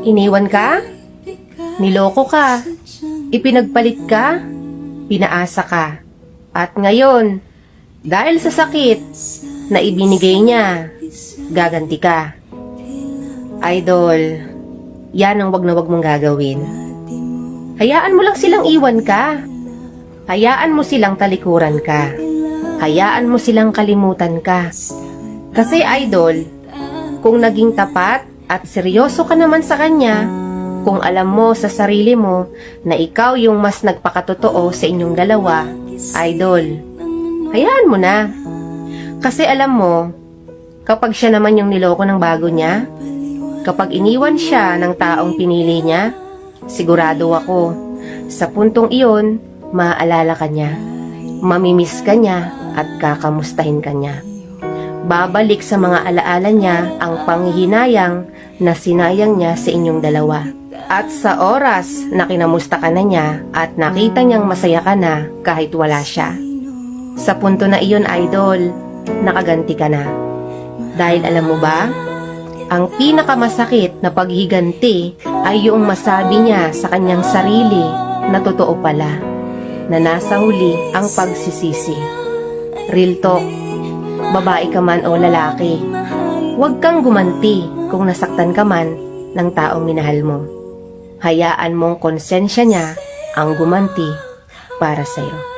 Iniwan ka? Niloko ka? Ipinagpalit ka? Pinaasa ka? At ngayon, dahil sa sakit na ibinigay niya, gaganti ka. Idol, yan ang wag na wag mong gagawin. Hayaan mo lang silang iwan ka. Hayaan mo silang talikuran ka. Hayaan mo silang kalimutan ka. Kasi idol, kung naging tapat at seryoso ka naman sa kanya, kung alam mo sa sarili mo na ikaw yung mas nagpakatotoo sa inyong dalawa, idol, hayaan mo na. Kasi alam mo, kapag siya naman yung niloko ng bago niya, kapag iniwan siya ng taong pinili niya, sigurado ako, sa puntong iyon, maaalala ka niya, mamimiss ka niya at kakamustahin ka niya. Babalik sa mga alaala niya ang panghihinayang na sinayang niya sa inyong dalawa. At sa oras na kinamusta ka na niya at nakita niyang masaya ka na kahit wala siya, sa punto na iyon, idol, nakaganti ka na. Dahil alam mo ba, ang pinakamasakit na paghiganti ay yung masabi niya sa kanyang sarili na totoo pala, na nasa huli ang pagsisisi. Real talk, babae ka man o lalaki, huwag kang gumanti kung nasaktan ka man ng taong minahal mo. Hayaan mong konsensya niya ang gumanti para sa'yo.